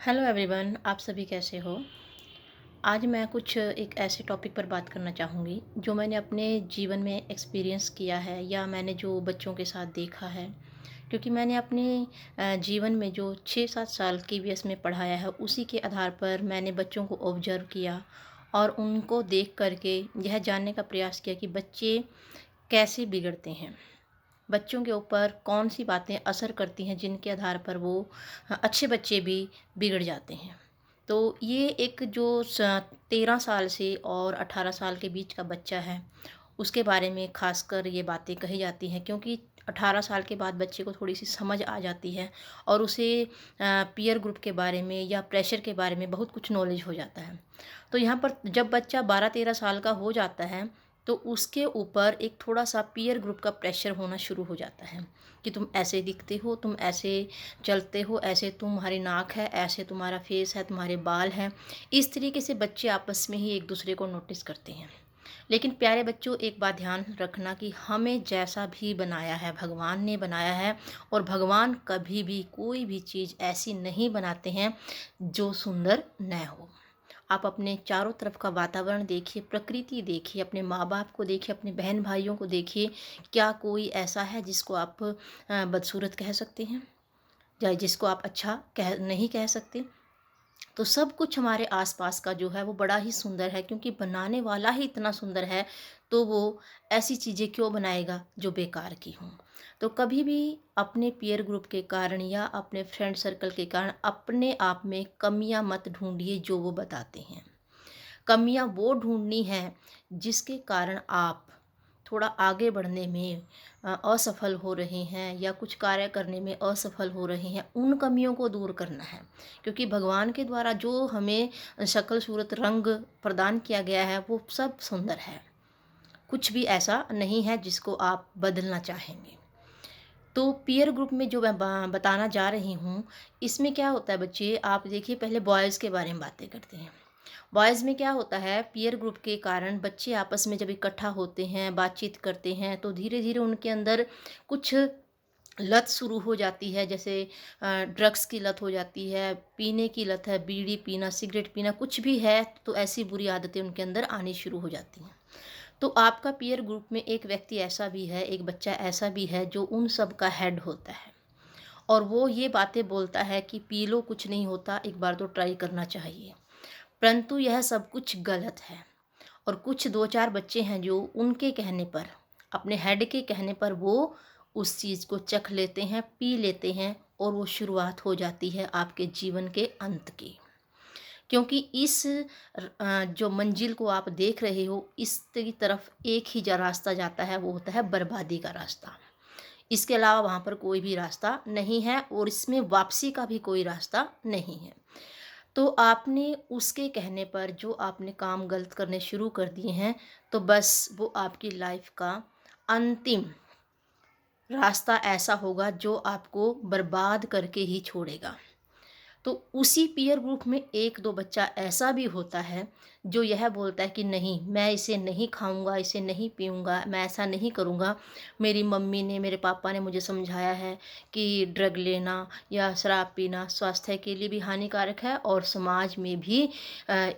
Hello everyone, आप सभी कैसे हो। आज मैं कुछ एक ऐसे टॉपिक पर बात करना चाहूँगी जो मैंने अपने जीवन में एक्सपीरियंस किया है या मैंने जो बच्चों के साथ देखा है। क्योंकि मैंने अपने जीवन में जो 6-7 साल केवीएस में पढ़ाया है, उसी के आधार पर मैंने बच्चों को ऑब्जर्व किया और उनको देख कर के यह जानने का प्रयास किया कि बच्चे कैसे बिगड़ते हैं। बच्चों के ऊपर कौन-सी बातें असर करती हैं जिनके आधार पर वो अच्छे बच्चे भी बिगड़ जाते हैं। तो ये एक जो 13 साल से और 18 साल के बीच का बच्चा है, उसके बारे में ख़ासकर ये बातें कही जाती हैं, क्योंकि 18 साल के बाद बच्चे को थोड़ी-सी समझ आ जाती है और उसे पीयर ग्रुप के बारे में या प्रेशर के बारे में बहुत कुछ नॉलेज हो जाता है। तो यहाँ पर जब बच्चा 12-13 साल का हो जाता है, तो उसके ऊपर एक थोड़ा-सा पीयर ग्रुप का प्रेशर होना शुरू हो जाता है कि तुम ऐसे दिखते हो, तुम ऐसे चलते हो, ऐसे तुम्हारी नाक है, ऐसे तुम्हारा फेस है, तुम्हारे बाल हैं। इस तरीके से बच्चे आपस में ही एक दूसरे को नोटिस करते हैं। लेकिन प्यारे बच्चों, एक बात ध्यान रखना कि हमें जैसा भी बनाया है, भगवान ने बनाया है, और भगवान कभी भी कोई भी चीज़ ऐसी नहीं बनाते हैं जो सुंदर न हो। आप अपने चारों तरफ का वातावरण देखिए, प्रकृति देखिए, अपने माँ-बाप को देखिए, अपने बहन-भाइयों को देखिए। क्या कोई ऐसा है जिसको आप बदसूरत कह सकते हैं? या जिसको आप अच्छा कह नहीं कह सकते? तो सब कुछ हमारे आसपास का जो है वो बड़ा ही सुंदर है, क्योंकि बनाने वाला ही इतना सुंदर है, तो वो ऐसी चीज़ें क्यों बनाएगा जो बेकार की हों। तो कभी भी अपने पीयर ग्रुप के कारण या अपने फ्रेंड सर्कल के कारण अपने आप में कमियां मत ढूंढिए जो वो बताते हैं। कमियां वो ढूंढनी है जिसके कारण आप थोड़ा आगे बढ़ने में असफल हो रहे हैं या कुछ कार्य करने में असफल हो रहे हैं, उन कमियों को दूर करना है। क्योंकि भगवान के द्वारा जो हमें शक्ल सूरत रंग प्रदान किया गया है वो सब सुंदर है। कुछ भी ऐसा नहीं है जिसको आप बदलना चाहेंगे। तो पीयर ग्रुप में जो मैं बताना जा रही हूँ, इसमें क्या होता है बच्चे, आप देखिए, पहले बॉयज़ के बारे में बातें करते हैं। बॉयज़ में क्या होता है, पीयर ग्रुप के कारण बच्चे आपस में जब इकट्ठा होते हैं, बातचीत करते हैं, तो धीरे-धीरे उनके अंदर कुछ लत शुरू हो जाती है। जैसे ड्रग्स की लत हो जाती है, पीने की लत है, बीड़ी पीना, सिगरेट पीना, कुछ भी है, तो ऐसी बुरी आदतें उनके अंदर आनी शुरू हो जाती हैं। तो आपका पीयर ग्रुप में एक व्यक्ति ऐसा भी है, एक बच्चा ऐसा भी है जो उन सब का हेड होता है, और वो ये बातें बोलता है कि पी लो, कुछ नहीं होता, एक बार तो ट्राई करना चाहिए। परंतु यह सब कुछ गलत है। और कुछ 2-4 बच्चे हैं जो उनके कहने पर, अपने हेड के कहने पर वो उस चीज़ को चख लेते हैं, पी लेते हैं, और वो शुरुआत हो जाती है आपके जीवन के अंत की। क्योंकि इस जो मंजिल को आप देख रहे हो, इसकी तरफ एक ही रास्ता जाता है, वो होता है बर्बादी का रास्ता। इसके अलावा वहाँ पर कोई भी रास्ता नहीं है, और इसमें वापसी का भी कोई रास्ता नहीं है। तो आपने उसके कहने पर जो आपने काम गलत करने शुरू कर दिए हैं, तो बस वो आपकी लाइफ का अंतिम रास्ता ऐसा होगा जो आपको बर्बाद करके ही छोड़ेगा। तो उसी पीयर ग्रुप में 1-2 बच्चा ऐसा भी होता है जो यह बोलता है कि नहीं, मैं इसे नहीं खाऊँगा, इसे नहीं पीऊँगा, मैं ऐसा नहीं करूँगा। मेरी मम्मी ने, मेरे पापा ने मुझे समझाया है कि ड्रग लेना या शराब पीना स्वास्थ्य के लिए भी हानिकारक है, और समाज में भी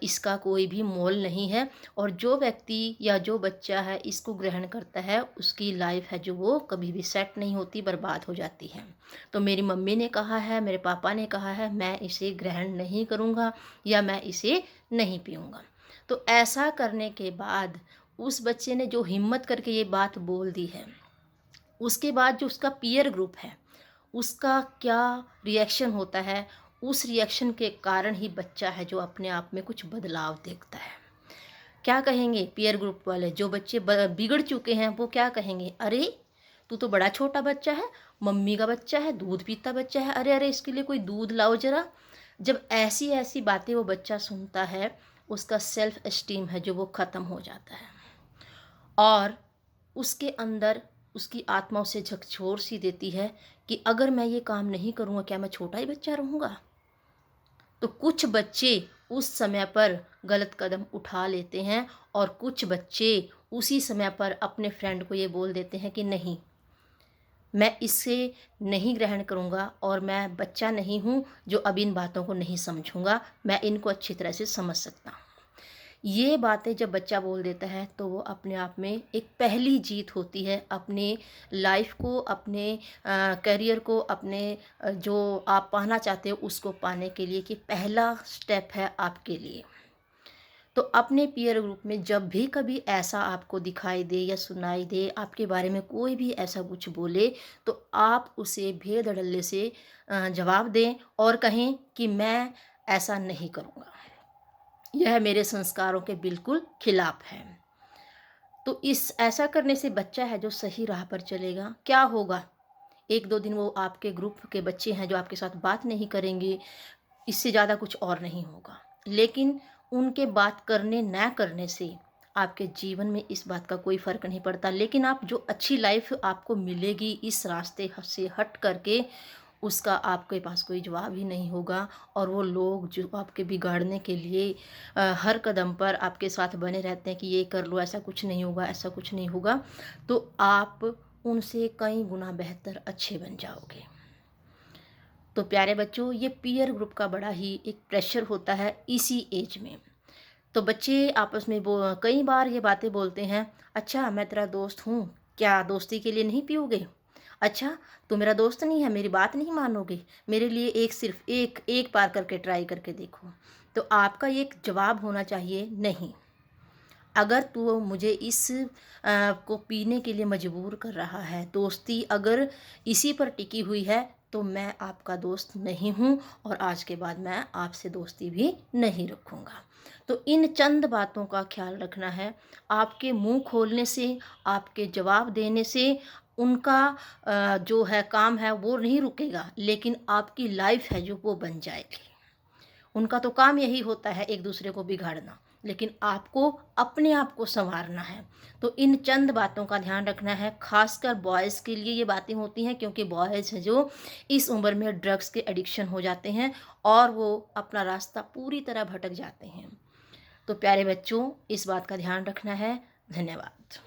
इसका कोई भी मोल नहीं है, और जो व्यक्ति या जो बच्चा है इसको ग्रहण करता है, उसकी लाइफ है जो वो कभी भी सेट नहीं होती, बर्बाद हो जाती है। तो मेरी मम्मी ने कहा है, मेरे पापा ने कहा है, मैं इसे ग्रहण नहीं करूँगा या मैं इसे नहीं पीऊँगा। तो ऐसा करने के बाद उस बच्चे ने जो हिम्मत करके ये बात बोल दी है, उसके बाद जो उसका पीयर ग्रुप है, उसका क्या रिएक्शन होता है, उस रिएक्शन के कारण ही बच्चा है जो अपने आप में कुछ बदलाव देखता है। क्या कहेंगे पीयर ग्रुप वाले, जो बच्चे बिगड़ चुके हैं, वो क्या कहेंगे, अरे तू तो बड़ा छोटा बच्चा है, मम्मी का बच्चा है, दूध पीता बच्चा है, अरे अरे इसके लिए कोई दूध लाओ जरा। जब ऐसी ऐसी बातें वो बच्चा सुनता है, उसका सेल्फ एस्टीम है जो वो ख़त्म हो जाता है, और उसके अंदर उसकी आत्मा उसे झकझोर सी देती है कि अगर मैं ये काम नहीं करूँगा, क्या मैं छोटा ही बच्चा रहूँगा। तो कुछ बच्चे उस समय पर गलत कदम उठा लेते हैं, और कुछ बच्चे उसी समय पर अपने फ्रेंड को ये बोल देते हैं कि नहीं, मैं इसे नहीं ग्रहण करूँगा और मैं बच्चा नहीं हूँ जो अब इन बातों को नहीं समझूँगा, मैं इनको अच्छी तरह से समझ सकता हूँ। ये बातें जब बच्चा बोल देता है तो वो अपने आप में एक पहली जीत होती है अपने लाइफ को, अपने करियर को, अपने जो आप पाना चाहते हो उसको पाने के लिए, कि पहला स्टेप है आपके लिए। तो अपने पीयर ग्रुप में जब भी कभी ऐसा आपको दिखाई दे या सुनाई दे, आपके बारे में कोई भी ऐसा कुछ बोले, तो आप उसे भेदड़ल्ले से जवाब दें और कहें कि मैं ऐसा नहीं करूँगा। यह मेरे संस्कारों के बिल्कुल खिलाफ है। तो इस ऐसा करने से बच्चा है जो सही राह पर चलेगा। क्या होगा? 1-2 दिन वो आपके ग्रुप के बच्चे हैं जो आपके साथ बात नहीं करेंगे, इससे ज़्यादा कुछ और नहीं होगा। लेकिन उनके बात करने ना करने से आपके जीवन में इस बात का कोई फ़र्क नहीं पड़ता। लेकिन आप जो अच्छी लाइफ़ आपको मिलेगी इस रास्ते से हट करके, उसका आपके पास कोई जवाब ही नहीं होगा। और वो लोग जो आपके बिगाड़ने के लिए हर कदम पर आपके साथ बने रहते हैं कि ये कर लो, ऐसा कुछ नहीं होगा, ऐसा कुछ नहीं होगा, तो आप उनसे कई गुना बेहतर अच्छे बन जाओगे। तो प्यारे बच्चों, ये पीयर ग्रुप का बड़ा ही एक प्रेशर होता है इसी एज में। तो बच्चे आपस में कई बार ये बातें बोलते हैं, अच्छा मैं तेरा दोस्त हूँ, क्या दोस्ती के लिए नहीं पियोगे? अच्छा, तू मेरा दोस्त नहीं है, मेरी बात नहीं मानोगे? मेरे लिए एक सिर्फ़ एक एक बार करके ट्राई करके देखो। तो आपका ये एक जवाब होना चाहिए, नहीं। अगर तू मुझे इस को पीने के लिए मजबूर कर रहा है, दोस्ती अगर इसी पर टिकी हुई है, तो मैं आपका दोस्त नहीं हूँ और आज के बाद मैं आपसे दोस्ती भी नहीं रखूँगा। तो इन चंद बातों का ख्याल रखना है। आपके मुँह खोलने से, आपके जवाब देने से उनका जो है काम है वो नहीं रुकेगा, लेकिन आपकी लाइफ़ है जो वो बन जाएगी। उनका तो काम यही होता है एक दूसरे को बिगाड़ना, लेकिन आपको अपने आप को सँवारना है। तो इन चंद बातों का ध्यान रखना है, ख़ासकर बॉयज़ के लिए ये बातें होती हैं, क्योंकि बॉयज़ हैं जो इस उम्र में ड्रग्स के एडिक्शन हो जाते हैं और वो अपना रास्ता पूरी तरह भटक जाते हैं। तो प्यारे बच्चों, इस बात का ध्यान रखना है। धन्यवाद।